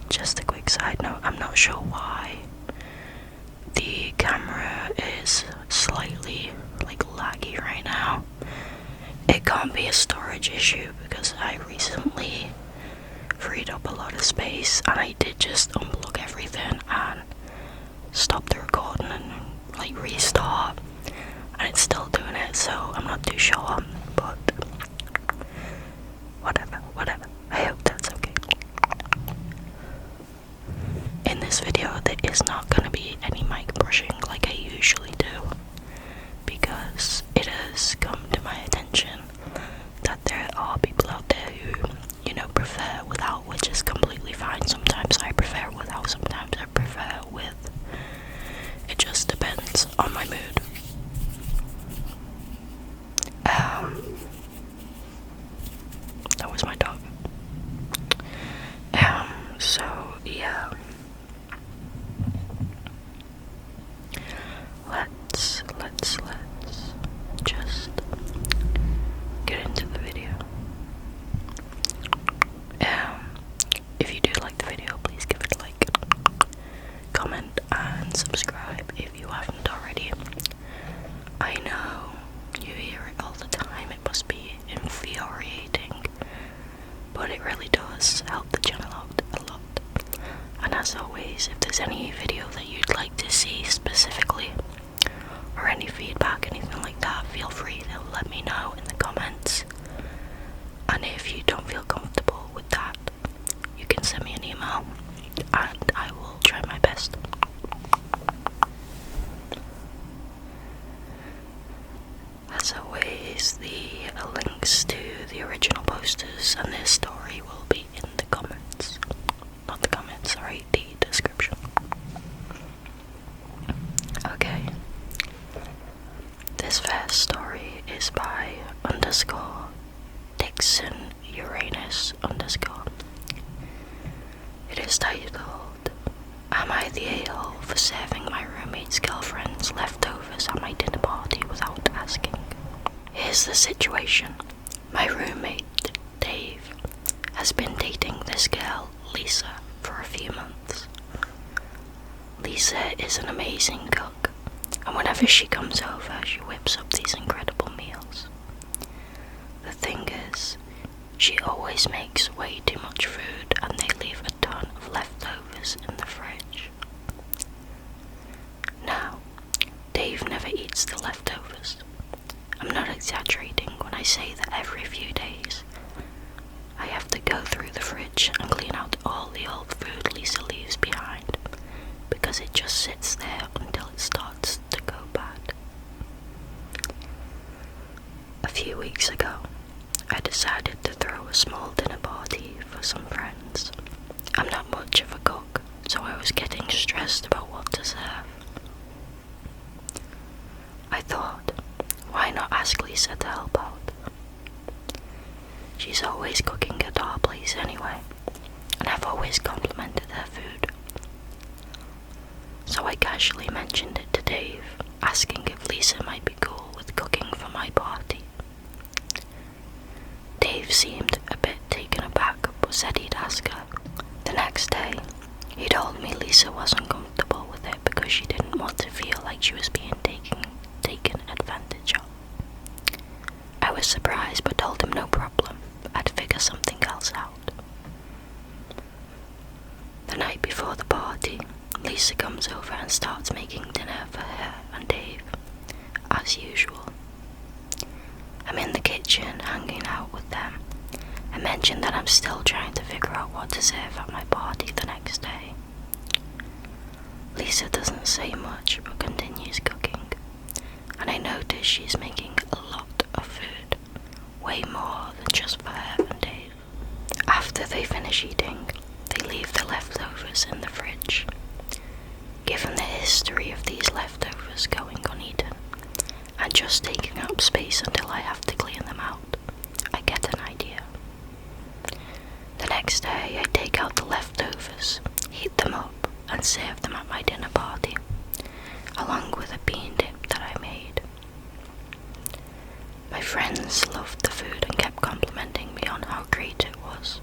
just a quick side note, I'm not sure why the camera is slightly like laggy right now. It can't be a storage issue because I recently freed up a lot of space and I did just unplug everything and stop the recording and like restart, and it's still doing it, so I'm not too sure, but whatever. I hope that's okay. In this video there is not going to be any mic brushing like I usually do, because it has come to my attention that there are people out there who, prefer without, which is completely fine. Sometimes I prefer without, sometimes I prefer with. It just depends on my mood. That was my dog. So yeah. Let's just get into the video. If you do like the video, please give it a like, comment, and subscribe if you haven't already. I know you hear it all the time, it must be infuriating, but it really does help the channel out a lot. And as always, if there's any video that you'd like to see specifically, or any feedback, anything like that, feel free to let me know in the comments. And if you don't feel comfortable with that, you can send me an email and I will try my best. As always, the links to the original posters and their story will be in the comments. Not the comments, sorry, the description. Okay. This first story is by _Dixon Uranus _ It is titled, Am I the a-hole for serving my roommate's girlfriend's leftovers at my dinner party without asking? Here's the situation. My roommate, Dave, has been dating this girl, Lisa, for a few months. Lisa is an amazing cook, and whenever she comes over, she whips up these incredible meals. The thing is, she always makes way too much food and they leave a ton of leftovers in the fridge. Now, Dave never eats the leftovers. I'm not exaggerating when I say that every few days, I have to go through the fridge and clean out all the old food Lisa leaves behind, because it just sits there until it starts to go bad. A few weeks ago, I decided to throw a small dinner party for some friends. I'm not much of a cook, so I was getting stressed about what to serve. I thought, why not ask Lisa to help out? She's always cooking at our place anyway, and I've always complimented her food. So I casually mentioned it to Dave, asking if Lisa might be cool with cooking for my party. Dave seemed a bit taken aback, but said he'd ask her. The next day, he told me Lisa wasn't comfortable with it because she didn't want to feel like she was being taken advantage of. I was surprised but told him no problem, I'd figure something else out. The night before the party, Lisa comes over and starts making dinner for her and Dave, as usual. I'm in the kitchen hanging out with them. I mention that I'm still trying to figure out what to serve at my party the next day. Lisa doesn't say much but continues cooking, and I notice she's making a lot of food, way more than just for her and Dave. After they finish eating, they leave the leftovers in the fridge. Given the history of these leftovers going uneaten, and just taking up space until I have to clean them out, I get an idea. The next day I take out the leftovers, heat them up, and serve them at my dinner party, along with a bean dip that I made. My friends loved the food and kept complimenting me on how great it was.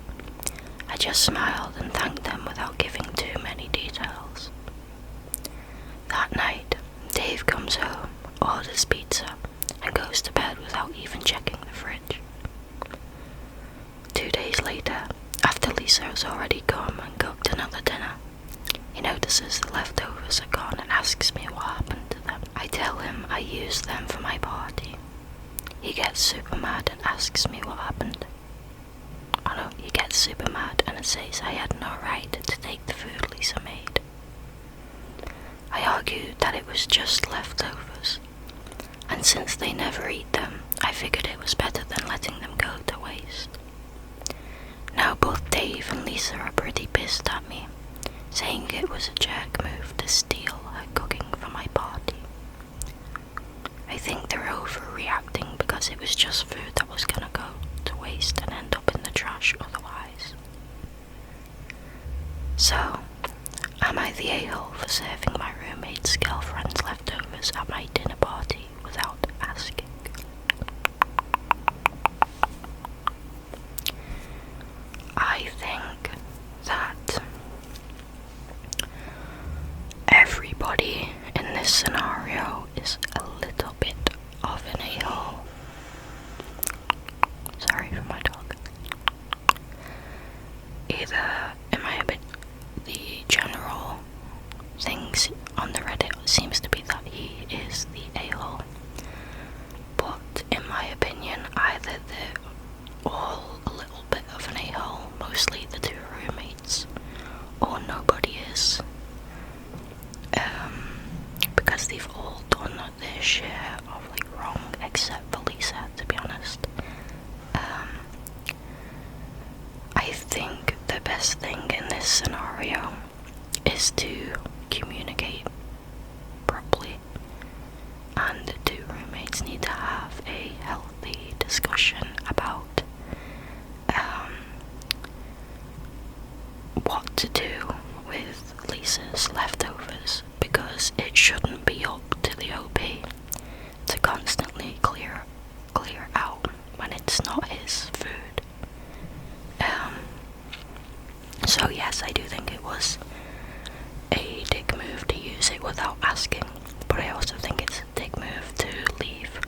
I just smiled and thanked them without giving too many details. That night, Dave comes home, orders pizza, and goes to bed without even checking the fridge. 2 days later, after Lisa has already come and cooked another dinner, he notices the leftovers are gone and asks me what happened to them. I tell him I used them for my party. He gets super mad and asks me what happened. Oh no, he gets super mad and says I had no right to take the food Lisa made. I argued that it was just leftovers, and since they never eat them, I figured it was better than letting them go to waste. Now both Dave and Lisa are pretty pissed at me, saying it was a jerk move to steal her cooking for my party. I think they're overreacting because it was just food that was gonna go to waste and end up in the trash otherwise. So, am I the a-hole for serving my roommate's girlfriend's leftovers at my dinner party without asking? I think that everybody in this scenario is a little bit of an a-hole. Sorry for my dog. Either, in my opinion, the general things on the Reddit seems to be that he is the a-hole, but in my opinion, either they're all a little bit of an a-hole, mostly the two roommates, or nobody is, because they've all done their share of wrong, except for Lisa, to be honest. I think the best thing in this scenario is to communicate properly, and the two roommates need to have a healthy discussion about what to do with Lisa's leftovers, because it shouldn't be up to the OP to constantly clear out when it's not his food. So yes, I do think it was a dick move to use it without asking, but I also think it's a dick move to leave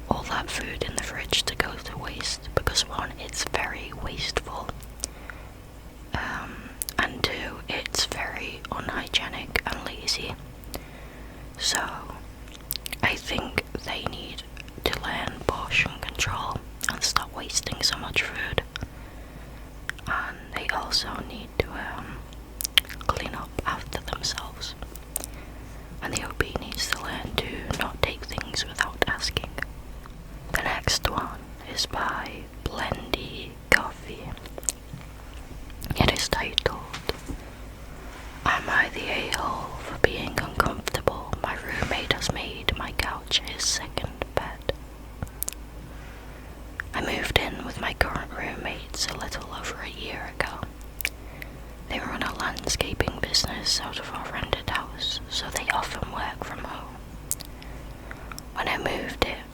all that food in the fridge to go to waste, because one, it's very wasteful, and two, it's very unhygienic and lazy. So I think they need to learn portion control and stop wasting so much food, and they also need to clean up after themselves, and the OP needs to learn to not take things without asking. The next one is by Blendy Coffee. It is titled, Am I the a-hole for being uncomfortable? My roommate has made my couch his second bed. I moved in with my current roommates a little over a year ago. They run a landscaping business out of our rented house, so they often work from home. When I moved in,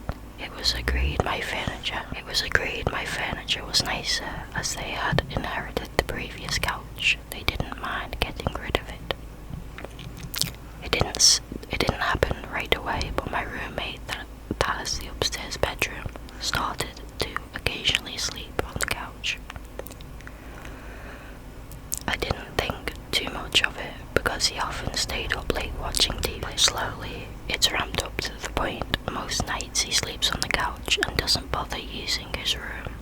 it was agreed my furniture was nicer, as they had inherited the previous couch. They didn't mind getting rid of it. It didn't happen right away, but my roommate that has the upstairs bedroom started to occasionally sleep on the couch. I didn't think too much of it because he often stayed up late watching TV. Slowly, it's ramped up to the point most nights he sleeps on the couch and doesn't bother using his room.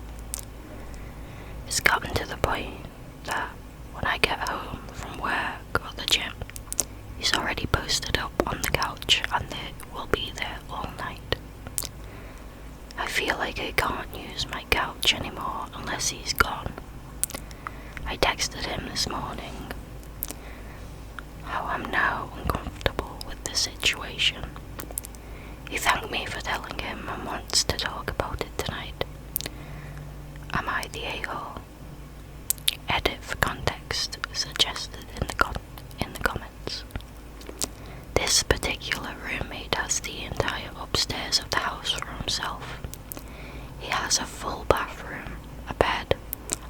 It's gotten to the point that when I get home from work or the gym, he's already posted up on the couch and will be there all night. I feel like I can't use my couch anymore unless he's gone. I texted him this morning how I'm now uncomfortable with the situation. He thanked me for telling him and wants to talk about it tonight. Am I the a-hole? Edit for context suggested in the comments. This particular roommate has the entire upstairs of the house for himself. He has a full bathroom, a bed,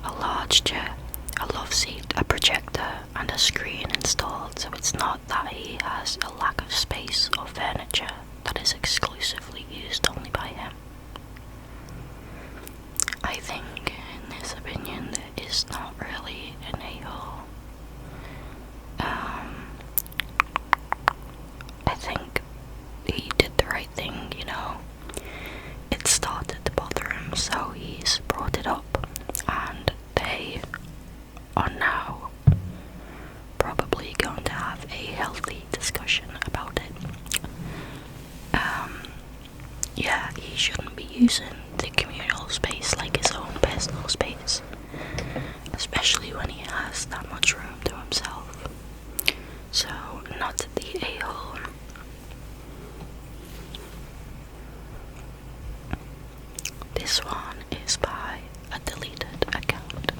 a large chair, projector and a screen installed, so it's not that he has a lack of space or furniture that is exclusively used only by him. I think, in this opinion, there is not really an a-hole. I think he did the right thing, you know. It started to bother him, so he's brought it up, and they are now probably going to have a healthy discussion about it. Yeah, he shouldn't be using the communal space like his own personal space, especially when he has that much room to himself. So, not the a-hole. This one is by a deleted account.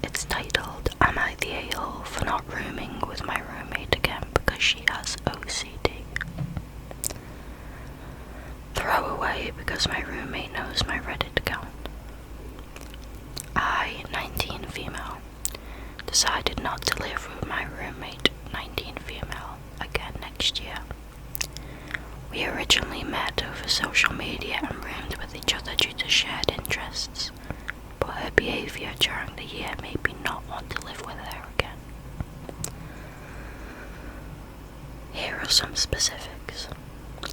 It's titled, "Am I the a-hole for not rooming with my roommate again because she has OCD? Throw away because my roommate knows my Reddit account. I, 19 female, decided not to live with my roommate, 19 female, again next year. We originally met over social media and roomed with each other due to shared interests, but her behaviour during the year made me not want to live with her again. Here are some specifics.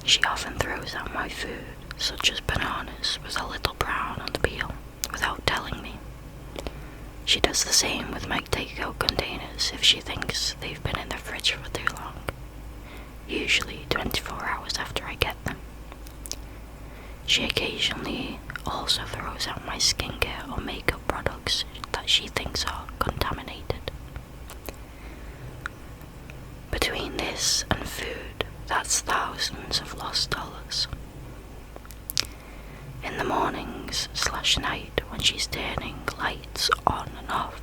She often throws out my food, such as bananas with a little brown on the peel, without telling me. She does the same with my takeout containers if she thinks they've been in the fridge for too long, usually 24 hours after I get them. She occasionally also throws out my skincare or makeup products that she thinks are contaminated. Between this and food, that's thousands of lost dollars. In the mornings/night when she's turning lights on and off,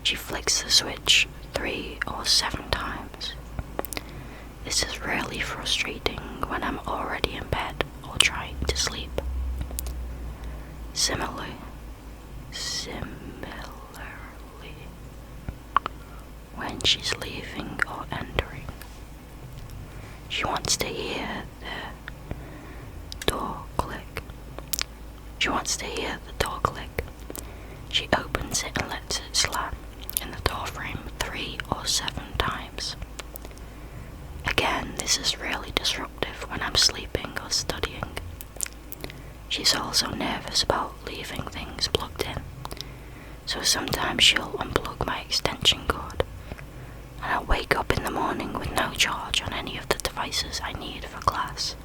she flicks the switch 3 or 7 times. This is really frustrating when I'm already in bed or trying to sleep. Similarly, when she's leaving or entering, she wants to hear the door click. She opens it and lets it slam in the door frame 3 or 7 times. Again, this is really disruptive when I'm sleeping or studying. She's also nervous about leaving things plugged in, so sometimes she'll unplug my extension cord, and I'll wake up in the morning with no charge on any of the devices I need for class.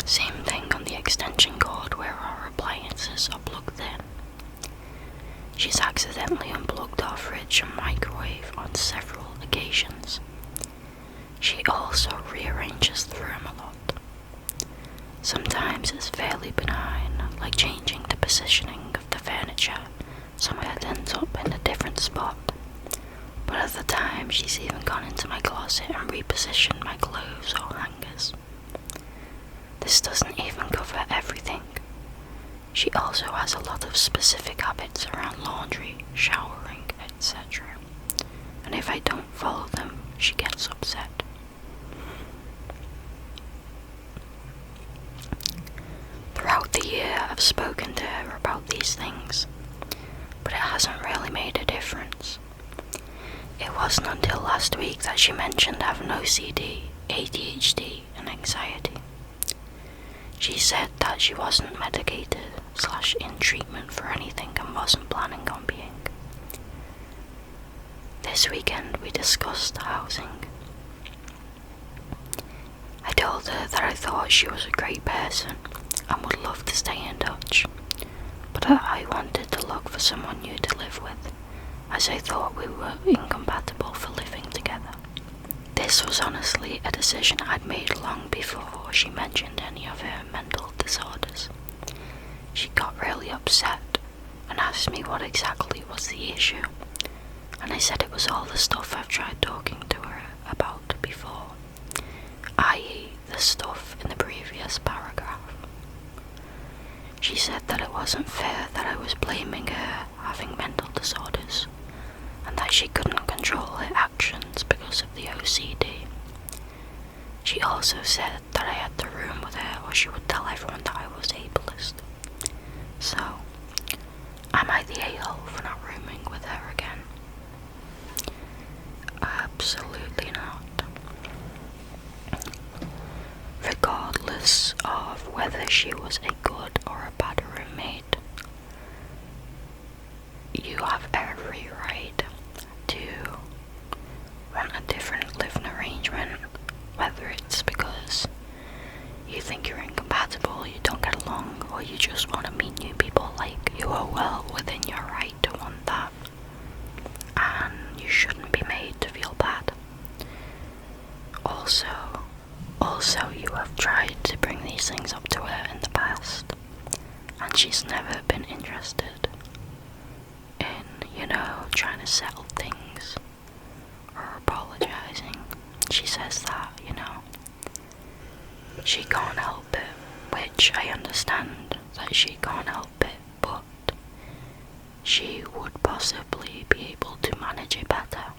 Same thing on the extension cord where our appliances are plugged in. She's accidentally unplugged our fridge and microwave on several occasions. She also rearranges the room a lot. Sometimes it's fairly benign, like changing the positioning of the furniture so my head ends up in a different spot. But at the time, she's even gone into my closet and repositioned my clothes or hangers. This doesn't even cover everything. She also has a lot of specific habits around laundry, showering, etc. And if I don't follow them, she gets upset. Throughout the year, I've spoken to her about these things, but it hasn't really made a difference. It wasn't until last week that she mentioned having OCD, ADHD, and anxiety. She said that she wasn't medicated/in treatment for anything and wasn't planning on being. This weekend we discussed housing. I told her that I thought she was a great person and would love to stay in touch, but I wanted to look for someone new to live with, as I thought we were incompatible for living together. This was honestly a decision I'd made long before she mentioned any of her mental disorders. She got really upset and asked me what exactly was the issue, and I said it was all the stuff I've tried talking to her about before, i.e. the stuff in the previous paragraph. She said that it wasn't fair that I was blaming her having mental disorders and that she couldn't control her actions because of the OCD. She also said that I had to room with her or she would tell everyone that I was ableist. So, am I the a-hole for not rooming with her again? Absolutely not. Regardless of whether she was a good or a bad roommate, you have every right to want a different living arrangement, whether it's because you think you're incompatible, you don't get along, or you just want to meet new people. Like, you are well within your right to want that, and you shouldn't be made to feel bad. Also, you have tried to bring these things up to her in the past, and she's never been interested in, trying to settle things or apologizing. She says that, she can't help it, which I understand that she can't help it, but she would possibly be able to manage it better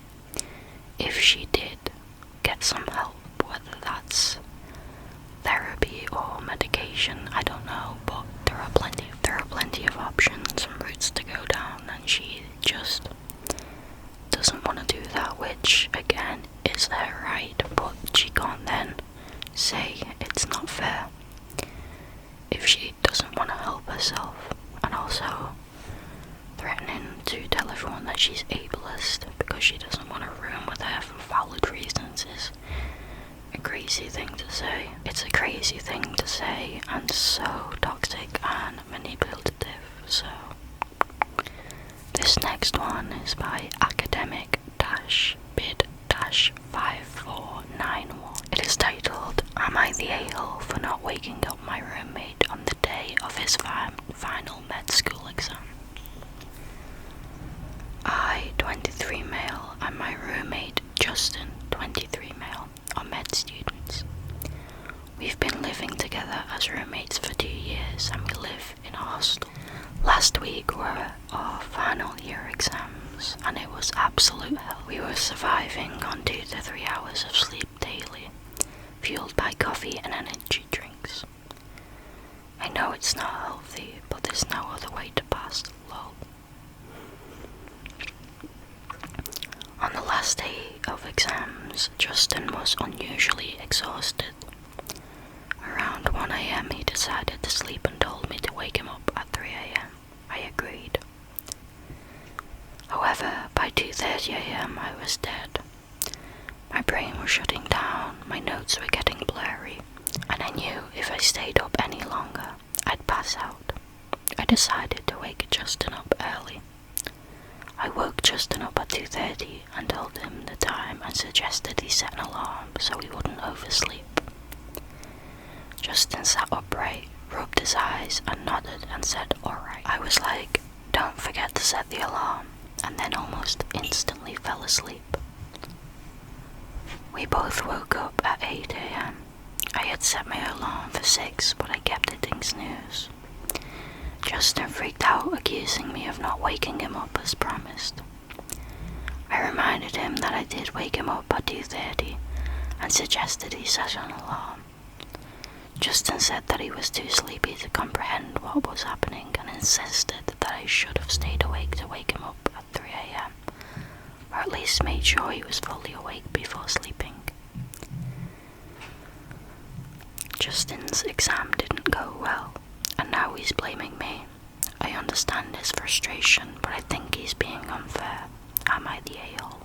if she did get some help, whether that's therapy or medication, I don't know, but there are plenty of options and routes to go down, and she just doesn't want to do that, which again is her right, but she can't then say it's not fair if she doesn't want to help herself. And also threatening to tell everyone that she's ableist because she doesn't want to room with her for valid reasons is a crazy thing to say. It's a crazy thing to say and so toxic and manipulative. So this next one is by academic-bid-5491. It is titled, Am I the a-hole for not waking up my roommate on the day of his final med school exam? I, 23 male, and my roommate Justin, 23 male, are med students. We've been living together as roommates for 2 years and we live in a hostel. Last week were our final year exams and it was absolute hell. We were surviving on 2 to 3 hours of sleep daily, fueled by coffee and energy drinks. I know it's not healthy, but there's no other way to pass the lull. On the last day of exams, Justin was unusually exhausted. Around 1 AM he decided to sleep and told me to wake him up at 3 AM. I agreed. However, by 2:30 AM I was dead. My brain was shutting down, my notes were getting blurry, and I knew if I stayed up any longer, I'd pass out. I decided to wake Justin up early. I woke Justin up at 2:30 and told him the time and suggested he set an alarm so he wouldn't oversleep. Justin sat upright, rubbed his eyes and nodded and said, alright. I was like, don't forget to set the alarm, and then almost instantly fell asleep. We both woke up at 8 AM. I had set my alarm for 6, but I kept hitting snooze. Justin freaked out, accusing me of not waking him up as promised. I reminded him that I did wake him up at 2:30 and suggested he set an alarm. Justin said that he was too sleepy to comprehend what was happening and insisted that I should have stayed awake to wake him up at 3 AM, or at least made sure he was fully awake before sleeping. Justin's exam didn't go well, and now he's blaming me. I understand his frustration, but I think he's being unfair. Am I the a-hole?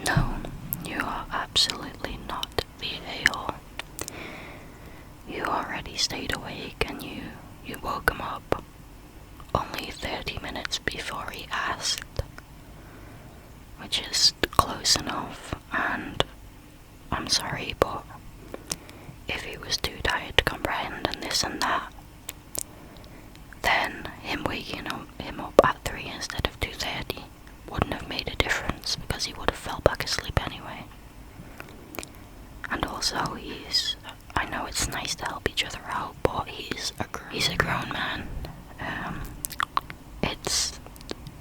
No, you are absolutely not the a-hole. You already stayed awake and you woke him up only 30 minutes before he asked, which is close enough, and I'm sorry, but if he was too tired to comprehend and this and that, then him waking him up at 3 instead of 2:30 wouldn't have made a difference because he would have fell back asleep anyway. And also I know it's nice to help each other out, but he's grown man. It's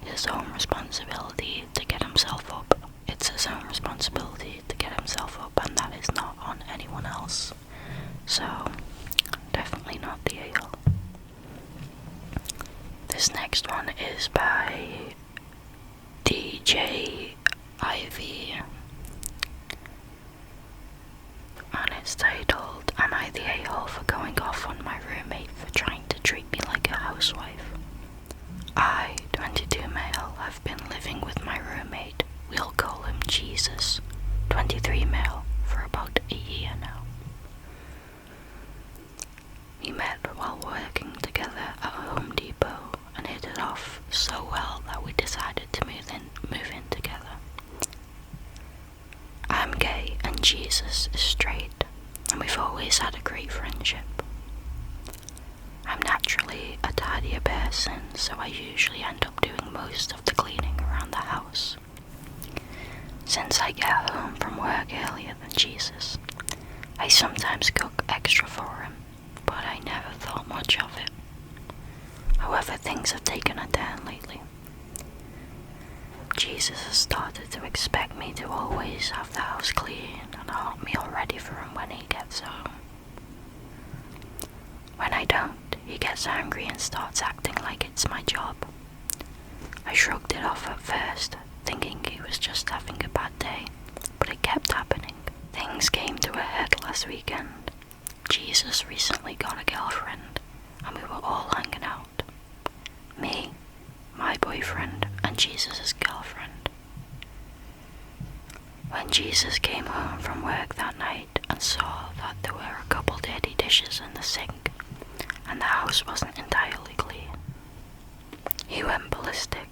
his own responsibility to get himself up. It's his own responsibility to get himself up, and that is not on anyone else. So, definitely not the ale. This next one is by DJ Ivy, and it's titled, "Am I the a-hole for going off on my roommate for trying to treat me like a housewife? I, 22 male, have been living with my roommate, we'll call him Jesus, 23 male, for about a year now. We met while working together at Home Depot and hit it off so well that we decided to move in together. I'm gay and Jesus is straight, and we've always had a great friendship. I'm naturally a tidier person, so I usually end up doing most of the cleaning around the house. Since I get home from work earlier than Jesus, I sometimes cook extra for him, but I never thought much of it. However, things have taken a turn lately. Jesus has started to expect me to always have the house clean and a hot meal ready for him when he gets home. When I don't, he gets angry and starts acting like it's my job. I shrugged it off at first, thinking he was just having a bad day, but it kept happening. Things came to a head last weekend. Jesus recently got a girlfriend, and we were all hanging out. Me, my boyfriend, and Jesus' girlfriend. When Jesus came home from work that night and saw that there were a couple dirty dishes in the sink, and the house wasn't entirely clean, he went ballistic.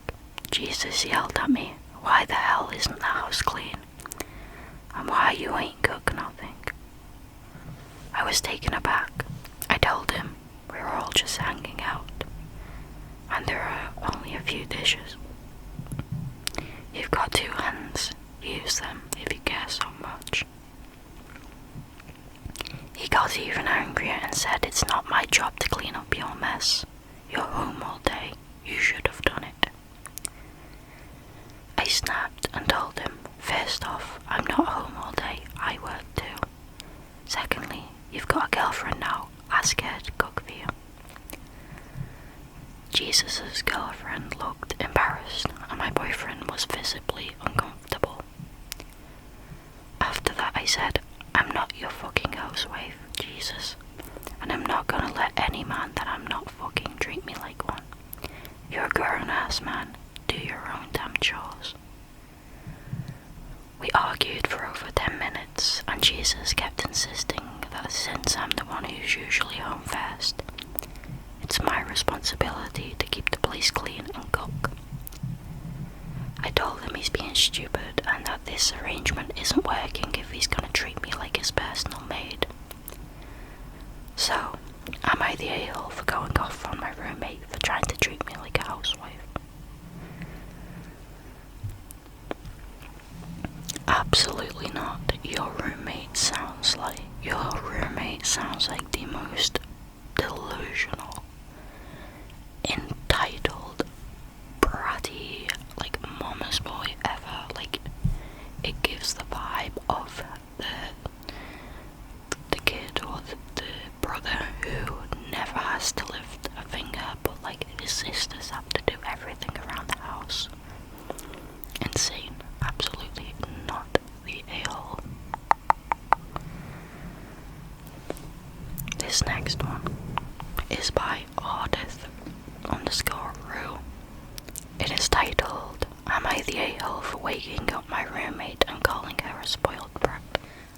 Jesus yelled at me, "Why the hell isn't the house clean? And why you ain't cook nothing?" I was taken aback. I told him we were all just hanging out, and there are only a few dishes. You've got 2 hands, use them if you care so much. He got even angrier and said it's not my job to clean up your mess. You're home all day, you should have done it. I snapped and told him, first off, I'm not home all day, I work too. Secondly, you've got a girlfriend now, ask her to cook for you. Jesus' girlfriend looked embarrassed, and my boyfriend was visibly uncomfortable. After that I said, I'm not your fucking housewife, Jesus, and I'm not gonna let any man that I'm not fucking treat me like one. You're a grown-ass man, do your own damn chores. We argued for over 10 minutes, and Jesus kept insisting that since I'm the one who's usually home first, it's my responsibility to keep the place clean and cook. I told him he's being stupid and that this arrangement isn't working if he's gonna treat me like his personal maid. So, am I the a-hole for going off on my roommate for trying to treat me like a housewife? Absolutely not. Your roommate sounds like the most delusional, entitled, bratty, like mama's boy ever. Like, it gives the vibe of the kid or the brother who never has to lift a finger, but like his sisters have to do everything around the house. Insane. Absolutely not the a-hole. This next one is by Ardith_Rue. It is titled, Am I the a-hole for waking up my roommate and calling her a spoiled brat?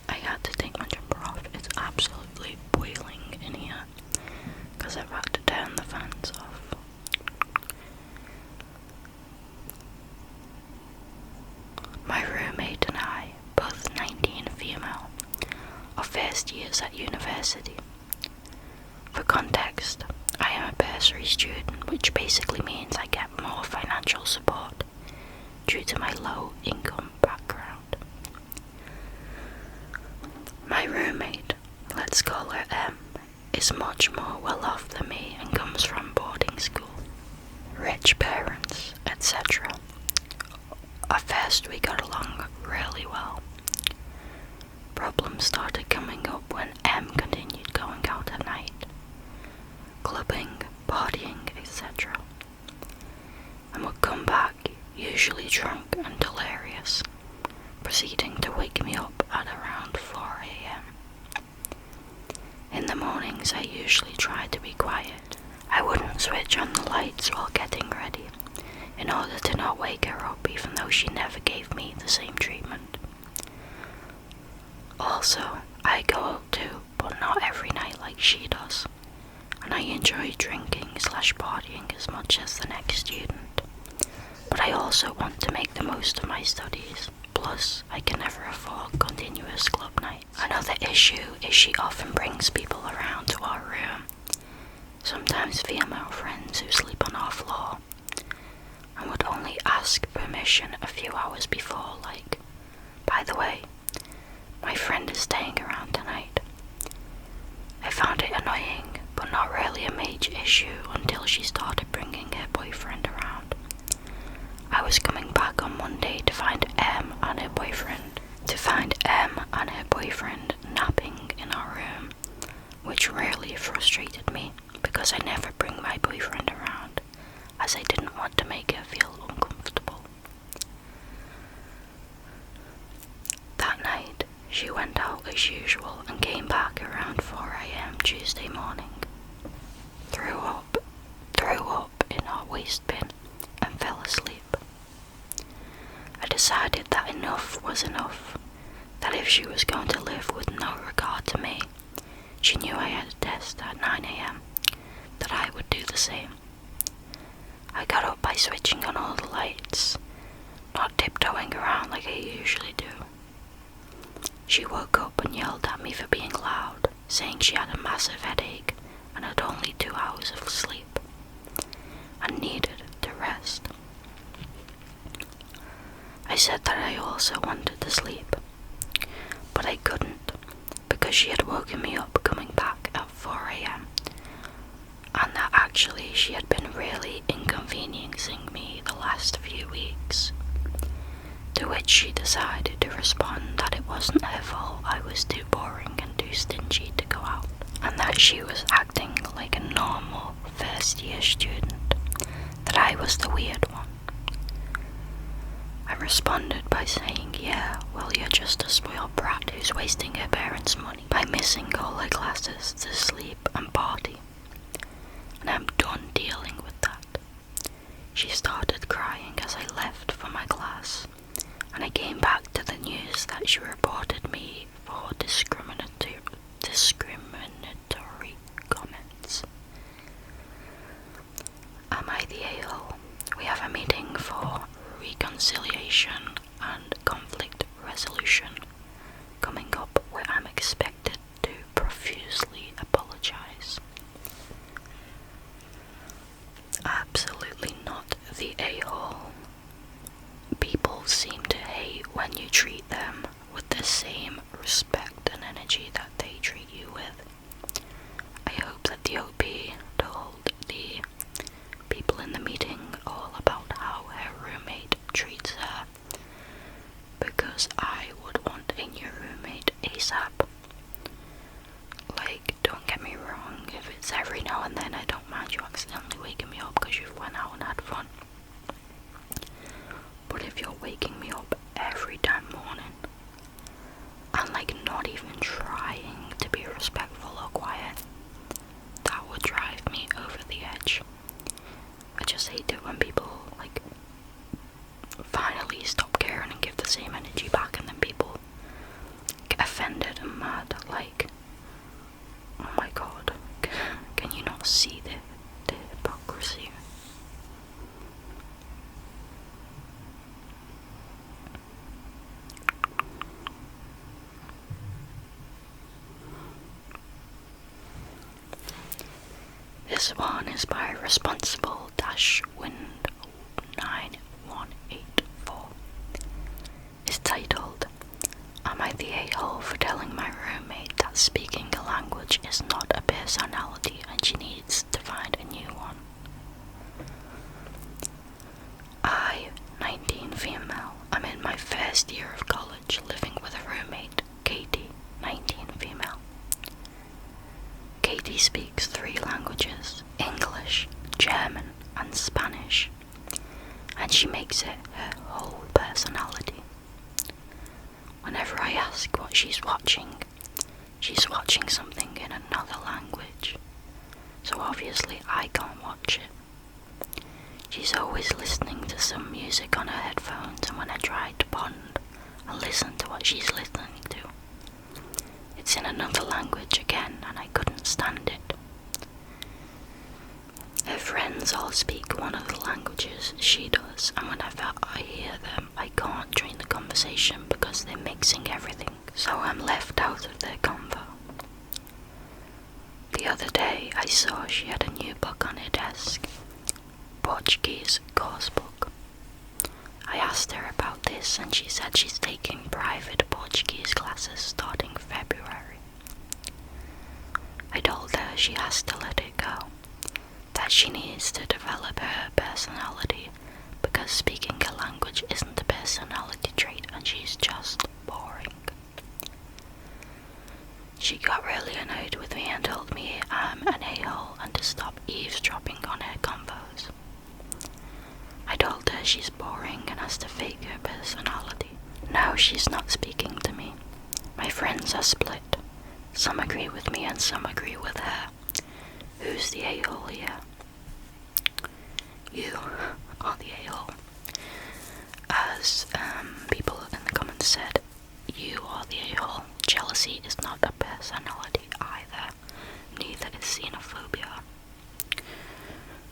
I had to take my jumper off. It's absolutely boiling in here because I've had to turn the fans off. My roommate and I, both 19 female, are first years at university. For context, I am a bursary student, which basically means I get more financial support due to my low income background. My roommate, let's call her M, is much more well off than me and comes from usually drunk and delirious, proceeding to wake me up at around 4 a.m. In the mornings I usually try to be quiet. I wouldn't switch on the lights while getting ready, in order to not wake her up even though she never gave me the same treatment. Also, I go out too, but not every night like she does, and I enjoy drinking/partying as much as the next student, but I also want to make the most of my studies. Plus, I can never afford continuous club nights. Another issue is she often brings people around to our room, sometimes female friends who sleep on our floor, and would only ask permission a few hours before, like, "By the way, my friend is staying around tonight." I found it annoying, but not really a major issue until she started bringing her boyfriend around. I was coming back on Monday to find M and her boyfriend napping in our room, which really frustrated me because I never bring my boyfriend around, as I didn't want to make her feel uncomfortable. That night, she went out as usual and came back around 4 a.m. Tuesday morning. Threw up in our waste bin and fell asleep. I decided that enough was enough, that if she was going to live with no regard to me, she knew I had a test at 9 a.m, that I would do the same. I got up by switching on all the lights, not tiptoeing around like I usually do. She woke up and yelled at me for being loud, saying she had a massive headache and had only 2 hours of sleep, and needed to rest. I said that I also wanted to sleep, but I couldn't, because she had woken me up coming back at 4 a.m, and that actually she had been really inconveniencing me the last few weeks. To which she decided to respond that it wasn't her fault I was too boring and too stingy to go out, and that she was acting like a normal first-year student, that I was the weird one. I responded by saying, "Yeah, well, you're just a spoiled brat who's wasting her parents' money by missing all her classes to sleep and party, and I'm done dealing with that." She started crying as I left for my class, and I came back to the news that she reported me for discriminatory comments. Am I the a-hole? We have a meeting for reconciliation and conflict resolution coming up, where I'm expected to profusely apologize. Absolutely not the a-hole. People seem to hate when you treat them with the same respect and energy that they treat you with. I hope that the OP told the people in the meeting all about how her roommate treats her, because I would want a new roommate ASAP. Like, don't get me wrong, if it's every now and then, I don't mind you accidentally waking me up because you've went out and had fun. But if you're waking me up every damn morning, and like not even trying to be respectful or quiet, that would drive me over the edge. I just hate it when people like finally stop caring and give the same energy back, and then people get offended and mad, like, oh my god, can you not see the hypocrisy? This one is by responsible-wind 9184. It's titled, "Am I the a-hole for telling my roommate that speaking a language is not a personality and she needs to find a new one?" I, 19 female, am in my first year of college living with a roommate, Katie, 19 female. Katie speaks 3 languages, English, German, and Spanish, and she makes it her I can't watch it. She's always listening to some music on her headphones, and when I try to bond and listen to what she's listening to, it's in another language again, and I couldn't stand it. Her friends all speak one of the languages she does, and whenever I hear them, I can't join the conversation because they're mixing everything, so I'm left out of their convo. The other day, I saw she had a new book on her desk, Portuguese course book. I asked her about this, and she said she's taking private Portuguese classes starting February. I told her she has to let it go, that she needs to develop her personality because speaking a language isn't a personality trait and she's just boring. She got really annoyed with me and told me I'm an a-hole and to stop eavesdropping on her convos. I told her she's boring and has to fake her personality. Now she's not speaking to me. My friends are split. Some agree with me and some agree with her. Who's the a-hole here? You are the a-hole. As people in the comments said, you are the a-hole. Jealousy is not a personality either. Neither is xenophobia.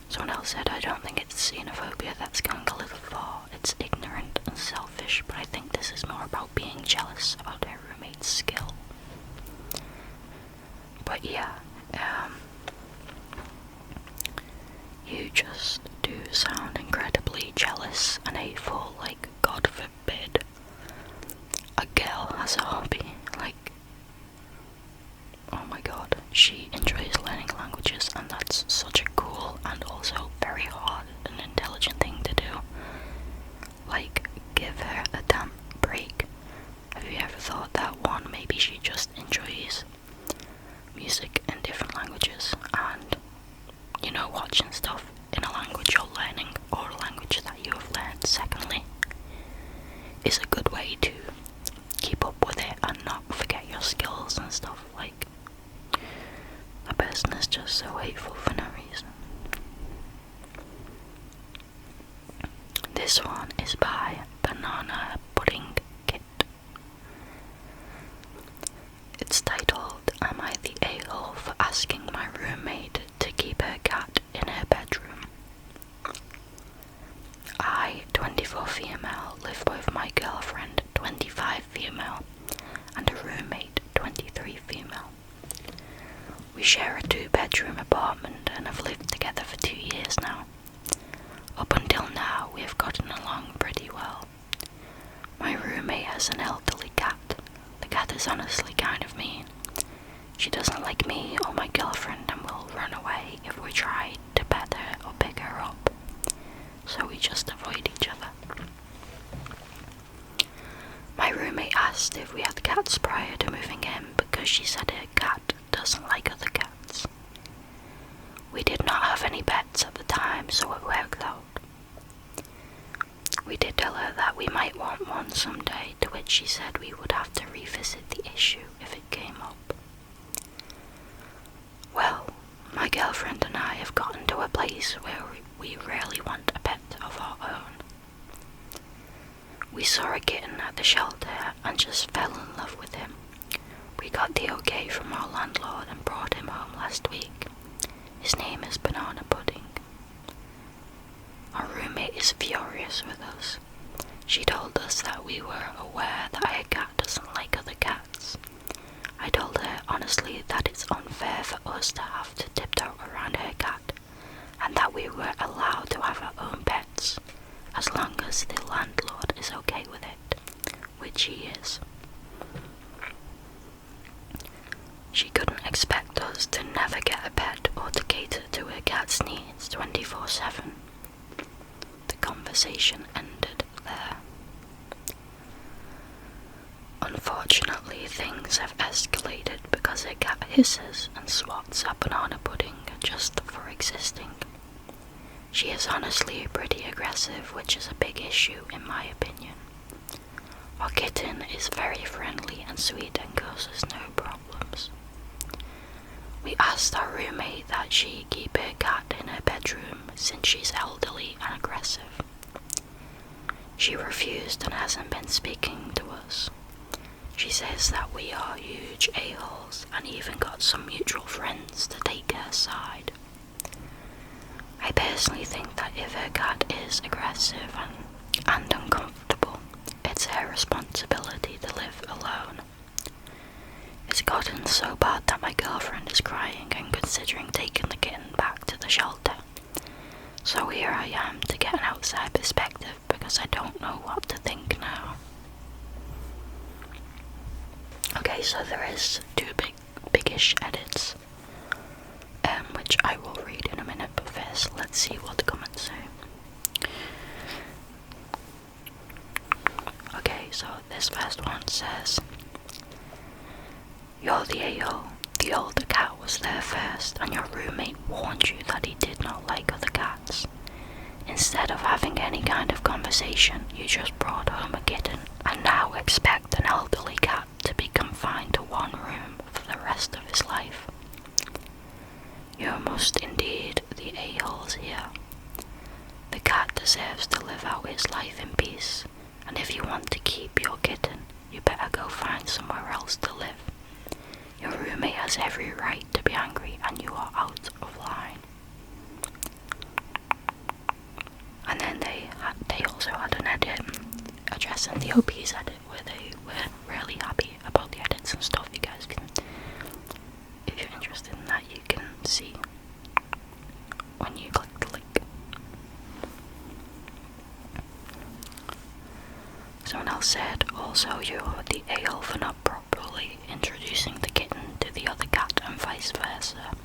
Someone else said, I don't think it's xenophobia, that's going a little far. It's ignorant and selfish, but I think this is more about being jealous about her roommate's skill. But yeah, you just do sound incredibly jealous and hateful, like, God forbid a girl has a hobby, like, oh my god, she enjoys learning languages, and that's such a cool and also very hard and intelligent thing to do. Like, give her a damn break. Have you ever thought that one, maybe she just enjoys music in different languages, and, you know, watching stuff in a language you're learning, or a language that you have learned secondly, is a good way to keep up with it and not forget your skills and stuff. Like, a person is just so hateful for no reason. This one is by Banana Pudding Kit. It's titled, Am I the a-hole for asking my roommate to keep her cat in her bedroom? I, 24 female, live with my girlfriend, 25 female, and a roommate, 23 female. We share a 2-bedroom apartment and have lived together for 2 years now. Up until now, we have gotten along pretty well. My roommate has an elderly cat. The cat is honestly kind of mean. She doesn't like me or my girlfriend and will run away if we try to pet her or pick her up. So we just avoid each other. My roommate asked if we had cats prior to moving in because she said her cat doesn't like other cats. We did not have any pets at the time, so it worked out. We did tell her that we might want one someday, to which she said we would have to revisit the issue if it came up. Well, my girlfriend and I have gotten to a place where we really want a pet of our own. We saw a kitten at the shelter and just fell in love with him. We got the okay from our landlord and brought him home last week. His name is Banana Pudding. Our roommate is furious with us. She told us that we were aware that her cat doesn't like other cats. I told her honestly that it's unfair for us to have to tiptoe around her cat, and that we were allowed to have our own pets, as long as the landlord is okay with it, which he is. She couldn't expect us to never get a pet or to cater to her cat's needs 24/7. The conversation ended there. Unfortunately, things have escalated because her cat hisses and swats at Banana Pudding just for existing. She is honestly pretty aggressive, which is a big issue in my opinion. Our kitten is very friendly and sweet and causes no problems. We asked our roommate that she keep her cat in her bedroom since she's elderly and aggressive. She refused and hasn't been speaking to us. She says that we are huge a-holes and even got some mutual friends to take her side. I personally think that if her cat is aggressive and uncomfortable, it's her responsibility to live alone. It's gotten so bad that my girlfriend is crying and considering taking the kitten back to the shelter. So here I am to get an outside perspective because I don't know what to think now. Okay, so there is two biggish edits, which I will read in a minute, but first let's see what the comments say. Okay, so this first one says, "You're the a-hole. The older cat was there first, and your roommate warned you that he did not like other cats. Instead of having any kind of conversation, you just brought home a kitten, and now expect an elderly cat to be confined to one room for the rest of his life. You must indeed the a-holes here. The cat deserves to live out his life in peace, and if you want to keep your kitten, you better go find somewhere else to live. Your roommate has every right to be angry, and you are out of line." And then they also had an edit addressing the OP's edit where they were really happy about the edits and stuff. You guys can, if you're interested in that, you can see when you click the link. Someone else said, "Also, you're the a-hole for not properly introducing the kitten to the other cat and vice versa,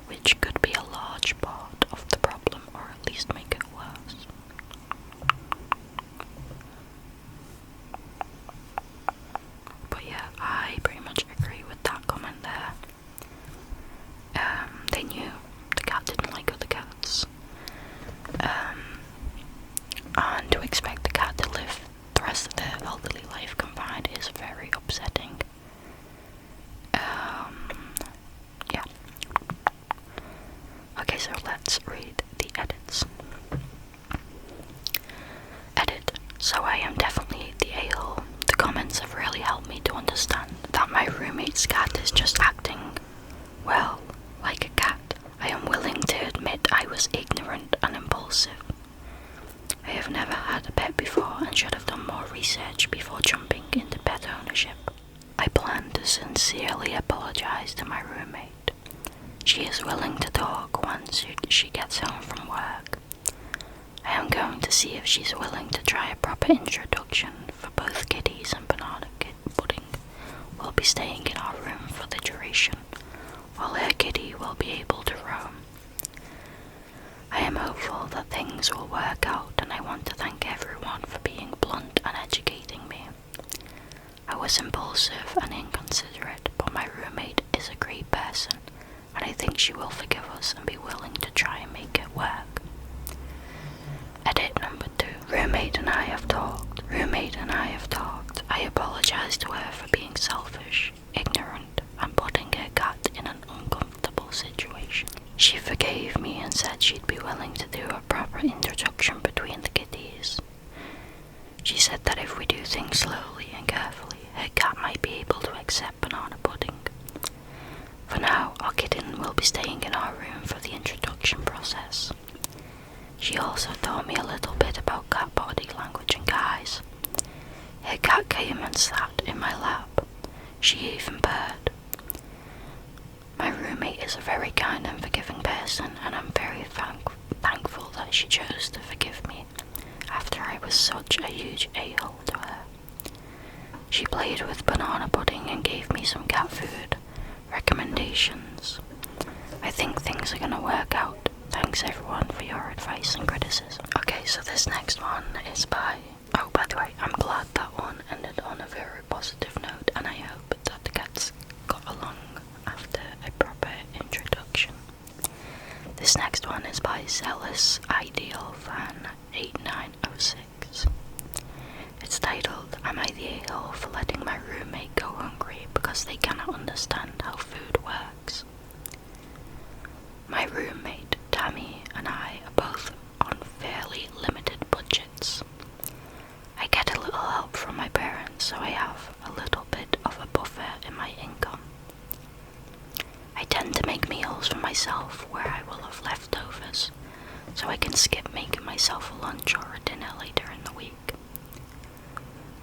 which could be a large part of the problem or at least make it worse." But yeah, I pretty much agree with that comment there. They knew the cat didn't like other cats. And to expect the cat to live the rest of their elderly life confined is very upsetting. Yeah. Okay, so let's read the edits. Edit. "So I am definitely the a-hole. The comments have really helped me to understand that my roommate's cat is just acting, well, like a cat. I am willing to admit I was ignorant and impulsive. I have never had a pet before and should have done more research before jumping into pet ownership. I plan to sincerely apologize to my roommate. She is willing to talk once she gets home from work. I am going to see if she's willing to try a proper introduction for both kitties, and banana pudding will be staying in our room for the duration, while her kitty will be able to roam. I am hopeful that things will work out, and I want to thank everyone for being blunt and educating me. I was impulsive and inconsiderate, but my roommate is a great person, and I think she will forgive us and be willing to try and make it work." Edit number 2. Roommate and I have talked. I apologize to her for being selfish, ignorant, and putting her cat in an uncomfortable situation. She forgave me and said she'd be willing to do a proper introduction between the kitties. She said that if we do things slowly and carefully, her cat might be able to accept banana pudding. For now, our kitten will be staying in our room for the introduction process. She also taught me a little bit about cat body language, and guys, her cat came and sat in my lap. She even purred. My roommate is a very kind and forgiving person, and I'm very thankful that she chose to forgive me after I was such a huge a-hole to her. She played with banana pudding and gave me some cat food recommendations. I think things are gonna work out. Thanks everyone for your advice and criticism." Okay, so this next one is by the way, I'm glad that one ended on a very positive note, and I hope that the cats got along after a proper introduction. This next one is by Zealous Ideal Fan 8906. It's titled, "Am I the a-hole for letting my roommate go hungry because they cannot understand how food works?" My roommate, Tammy, and I are both on fairly limited budgets. I get a little help from my parents, so I have a little bit of a buffer in my income. I tend to make meals for myself where I will have leftovers, so I can skip making myself a lunch or a dinner later in the week.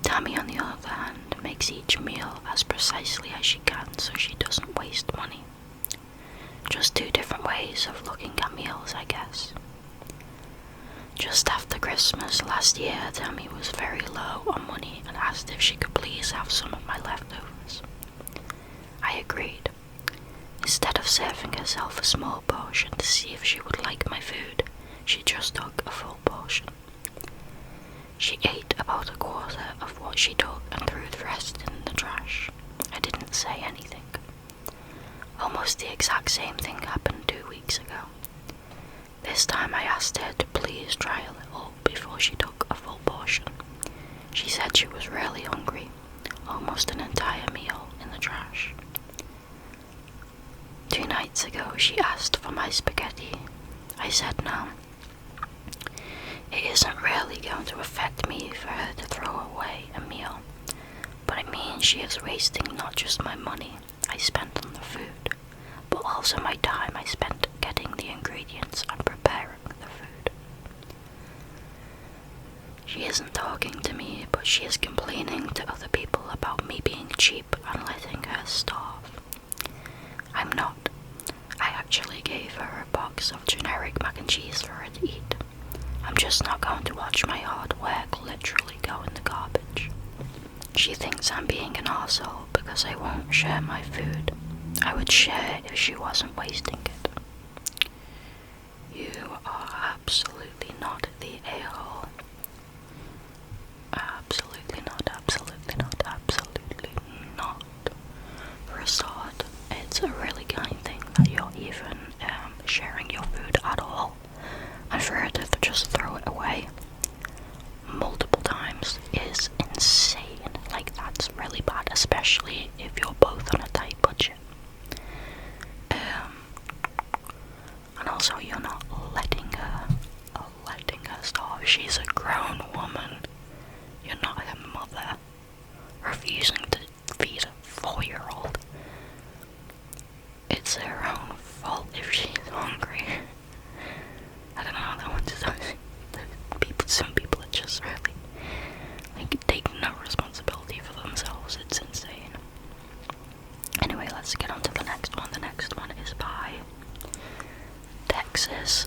Tammy, on the other hand, makes each meal as precisely as she can so she doesn't waste money. Just two different ways of looking at meals, I guess. Just after Christmas last year, Tammy was very low on money and asked if she could please have some of my leftovers. I agreed. Instead of serving herself a small portion to see if she would like my food, she just took a full portion. She ate about a quarter of what she took and threw the rest in the trash. I didn't say anything. Almost the exact same thing happened 2 weeks ago. This time I asked her to please try a little before she took a full portion. She said she was really hungry, almost an entire meal in the trash. 2 nights ago she asked for my spaghetti. I said no. It isn't really going to affect me for her to throw away a meal, but it means she is wasting not just my money I spent on the food, but also my time I spent getting the ingredients and preparing the food. She isn't talking to me, but she is complaining to other people about me being cheap and letting her starve. I'm not. I actually gave her a box of generic mac and cheese for her to eat. I'm just not going to watch my hard work literally go in the garbage. She thinks I'm being an arsehole because I won't share my food. I would share if she wasn't wasting it. You are absolutely not the a-hole. Absolutely not, absolutely not, absolutely not. For a start, it's a really kind thing that you're even sharing your food at all. And for her to just throw it away multiple times is insane. Like, that's really bad, especially if you're both on a tight budget. And also, you're not letting her starve. She's a grown woman. You're not her mother, refusing to feed a 4-year-old. It's her own fault if she's hungry. I don't know how that one to say. Some people are just really, like, take no responsibility for themselves. It's insane. Anyway, let's get on to the next one. The next one is by Texas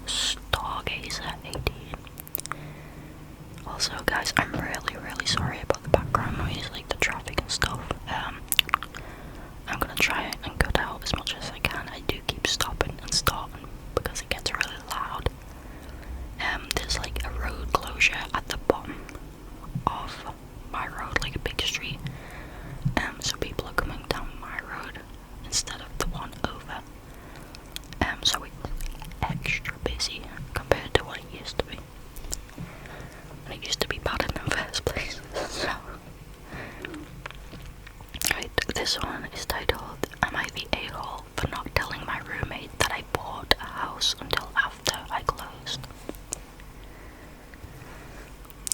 _Stargazer18. Also, guys, I'm really sorry about the background noise, like the traffic and stuff. I'm gonna try and cut out as much as I can. I do keep stopping and starting because it gets really loud. There's like a road closure at the bottom of my road, like a big street. So people are coming down my road instead of the one over. So it's extra busy compared to what it used to be. And it used to be bad in the first place. So, right, this one is titled, "Am I the a-hole for not telling my roommate that I bought a house until after I closed?"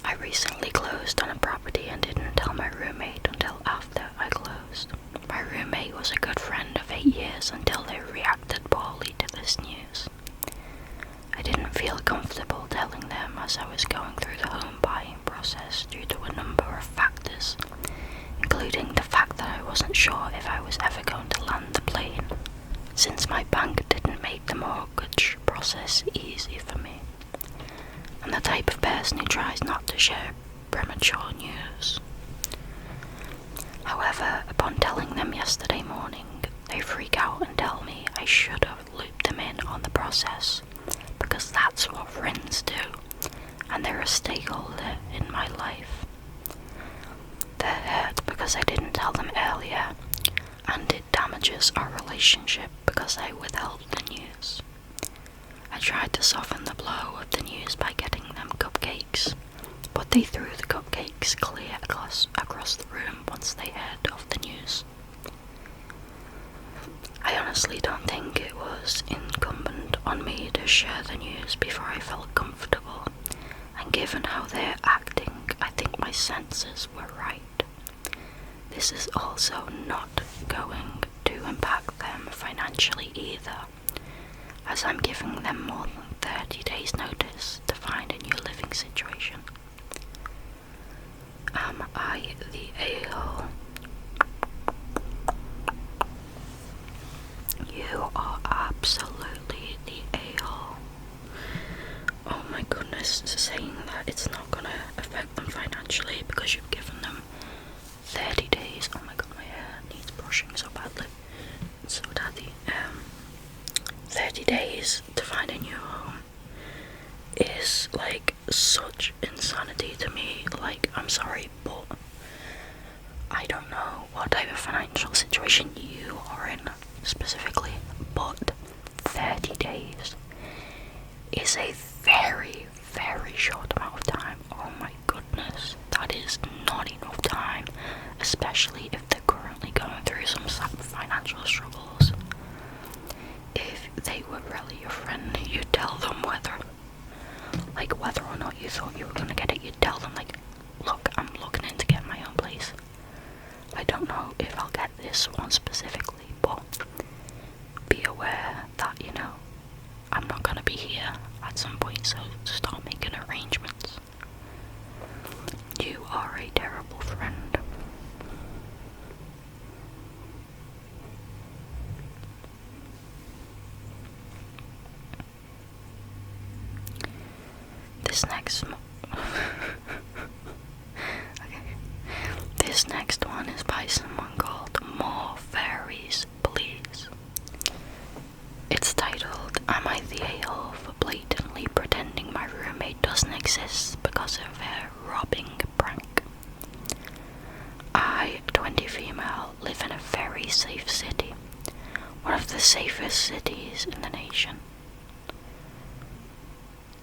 I recently closed on a property and didn't tell my roommate until after I closed. My roommate was a good friend of 8 years until they reacted poorly to this news. I didn't feel comfortable telling them as I was going through the home buying process due to a number of factors, including the fact that I wasn't sure if I was ever going to land the plane, since my bank didn't make the mortgage process easy for me. I'm the type of person who tries not to share premature news. However, upon telling them yesterday morning, they freak out and tell me I should have looped them in on the process, because that's what friends do, and they're a stakeholder in my life. They're hurt because I didn't tell them earlier, and it damages our relationship because I withheld the news. I tried to soften the blow of the news by getting them cupcakes, but they threw the cupcakes clear across the room once they heard of the news. I I honestly don't think it was incumbent on me to share the news before I felt comfortable, and given how they're acting, I think my senses were right. This is also not going to impact them financially either, as I'm giving them more than 30 days notice to find a new living situation. Am I the a-hole? You are absolutely the a-hole. Oh my goodness, saying that it's not gonna affect them financially because you've given them 30 days. Oh my god, my hair needs brushing so badly. It's so daddy. 30 days to find a new home is like such insanity to me. Like, I'm sorry, but I don't know what type of financial situation you are in specifically, but 30 days is a very, very short amount of time. Oh my goodness, that is not enough time, especially if they're currently going through some financial struggles. If they were really your friend, you'd tell them whether or not you thought you were gonna get it. You'd tell them, like, look, I'm looking into getting my own place. I don't know if I'll get this one specifically, but be aware that, you know, I'm not gonna be here at some point, so start making arrangements. You are a terrible friend. This next one is by someone called More Fairies, Please. It's titled, Am I the a-hole for blatantly pretending my roommate doesn't exist because of a robbing prank? I, 20 female, live in a very safe city, one of the safest cities in the nation.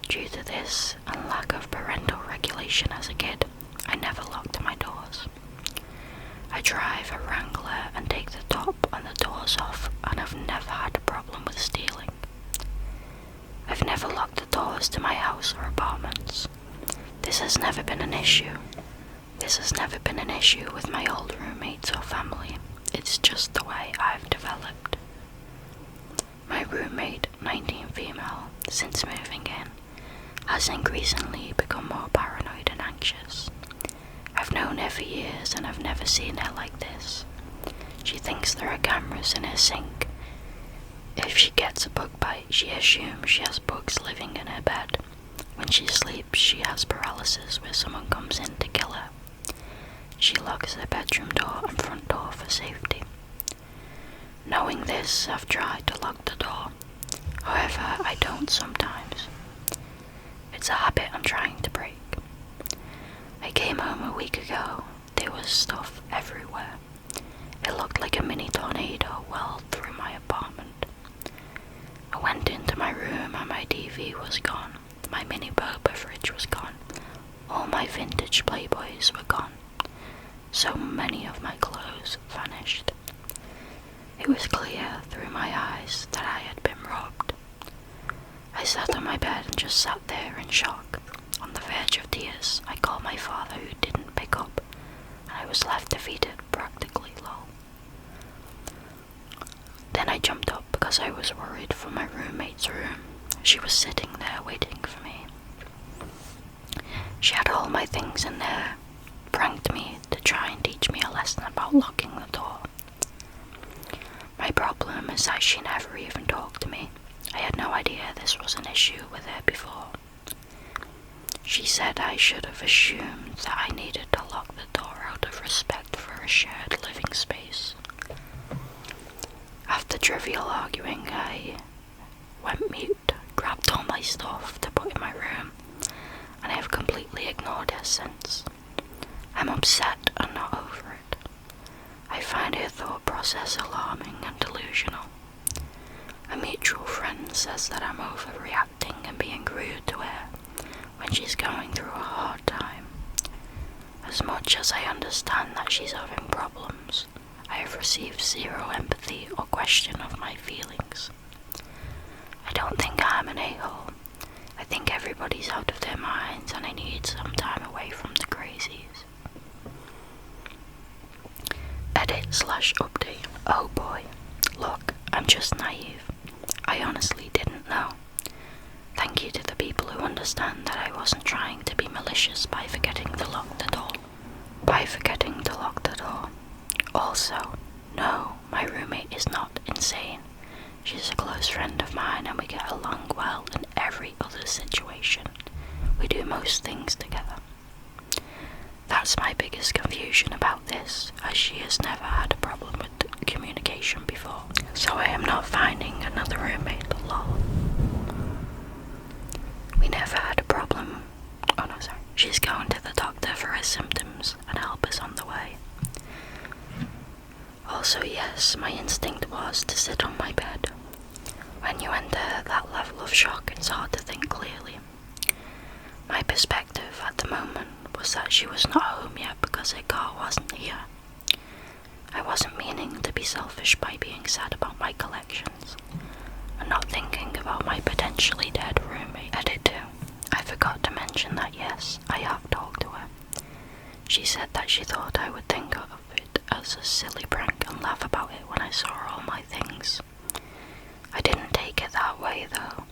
Due to this and lack of parental regulation as a kid, I never locked my doors. I drive a Wrangler and take the top and the doors off, and I've never had a problem with stealing. I've never locked the doors to my house or apartments. This has never been an issue. This has never been an issue with my old roommates or family. It's just the way I've developed. My roommate, 19 female, since moving in, has increasingly become more paranoid and anxious. I've known her for years and I've never seen her like this. She thinks there are cameras in her sink. If she gets a bug bite, she assumes she has bugs living in her bed. When she sleeps, she has paralysis where someone comes in to kill her. She locks her bedroom door and front door for safety. Knowing this, I've tried to lock the door. However, I don't sometimes. It's a habit I'm trying to break. I came home a week ago. There was stuff everywhere. It looked like a mini tornado whirled through my apartment. I went into my room and my TV was gone. My mini boba fridge was gone. All my vintage Playboys were gone. So many of my clothes vanished. It was clear through my eyes that I had been robbed. I sat on my bed and just sat there in shock. On the verge of tears, I called my father, who didn't pick up, and I was left defeated, practically lol. Then I jumped up because I was worried for my roommate's room. She was sitting there waiting for me. She had all my things in there, pranked me to try and teach me a lesson about locking the door. My problem is that she never even talked to me. I had no idea this was an issue with her before. She said I should have assumed that I needed to lock the door out of respect for a shared living space. After trivial arguing, I went mute, grabbed all my stuff to put in my room, and I have completely ignored her since. I'm upset and not over it. I find her thought process alarming and delusional. A mutual friend says that I'm overreacting and being rude to her when she's going through a hard time. As much as I understand that she's having problems, I have received zero empathy or question of my feelings. I don't think I'm an a-hole. I think everybody's out of their minds and I need some time away from the crazies. Edit/update. Oh boy. Look, I'm just naive. I honestly didn't know. Thank you to the people who understand that I wasn't trying to be malicious by forgetting to lock the door. Also, no, my roommate is not insane. She's a close friend of mine and we get along well in every other situation. We do most things together. That's my biggest confusion about this, as she has never had a problem with communication before. So I am not finding another roommate, lol. We never had a problem. Oh no, sorry. She's going to the doctor for her symptoms and help is on the way. Also, yes, my instinct was to sit on my bed. When you enter that level of shock, it's hard to think clearly. My perspective at the moment was that she was not home yet because her car wasn't here. I wasn't meaning to be selfish by being sad about my collections and not thinking about my potentially dead roommate. Edit 2. I forgot to mention that yes, I have talked to her. She said that she thought I would think of it as a silly prank and laugh about it when I saw all my things. I didn't take it that way though.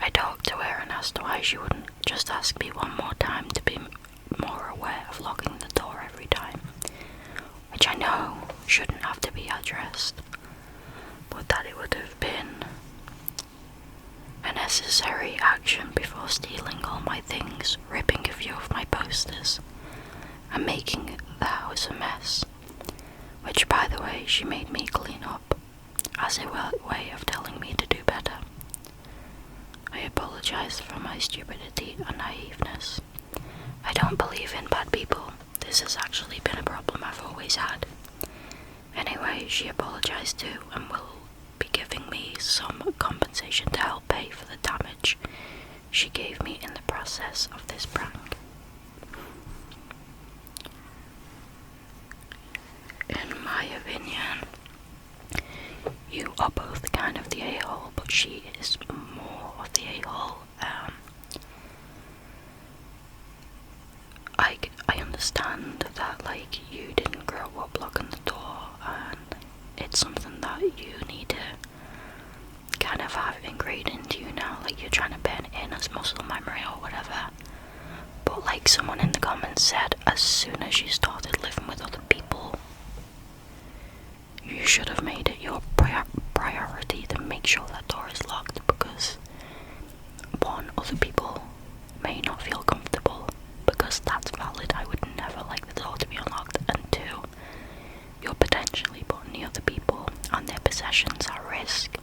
I talked to her and asked why she wouldn't just ask me one more time to be more aware of locking the door every time, which I know shouldn't have to be addressed, but that it would have been a necessary action before stealing all my things, ripping a few of my posters, and making the house a mess, which by the way she made me clean up, as a way of telling me to do better. I apologize for my stupidity and naiveness. I don't believe in bad people. This has actually been a problem I've always had. Anyway, she apologized too and will be giving me some compensation to help pay for the damage she gave me in the process of this prank. In my opinion, you are both kind of the a-hole, but she is more of the a-hole. I understand that, like, you didn't grow up locking the door, and it's something that you need to kind of have ingrained into you now, like you're trying to burn it in as muscle memory or whatever. But like someone in the comments said, as soon as you started living with other people, you should have made it your priority to make sure that door is locked, because one, other people may not feel comfortable, because that's valid. I would never like the door to be unlocked, and two, you're potentially putting the other people and their possessions at risk.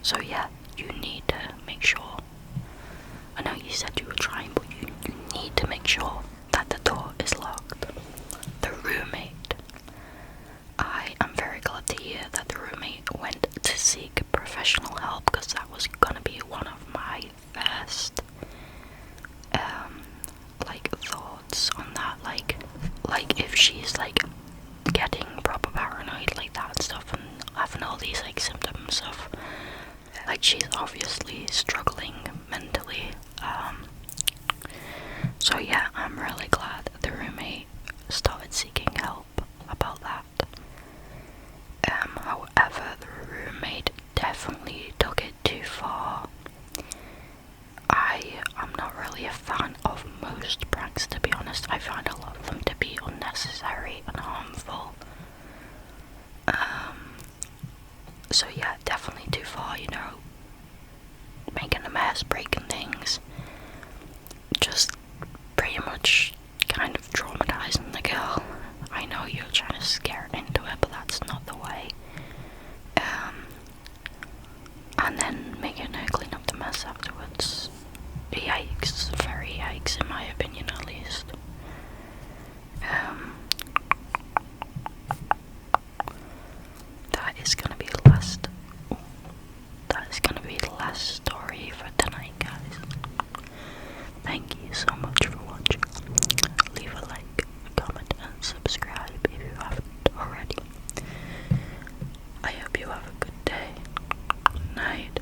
So yeah, you need to make sure. I know you said you were trying, but you need to make sure that the door is locked. The roommate. I am very glad to hear that the roommate went to seek professional help, because that was gonna be one of my first thoughts on that. Like if she's like getting proper paranoid like that and stuff, and having all these like symptoms of like she's obviously struggling mentally. So yeah, I'm really glad the roommate started seeking help about that. However, the roommate definitely took it too far. I am not really a fan of most pranks, to be honest. I find a lot of them to be unnecessary and harmful. So yeah, definitely too far, you know, making a mess, breaking things, just pretty night.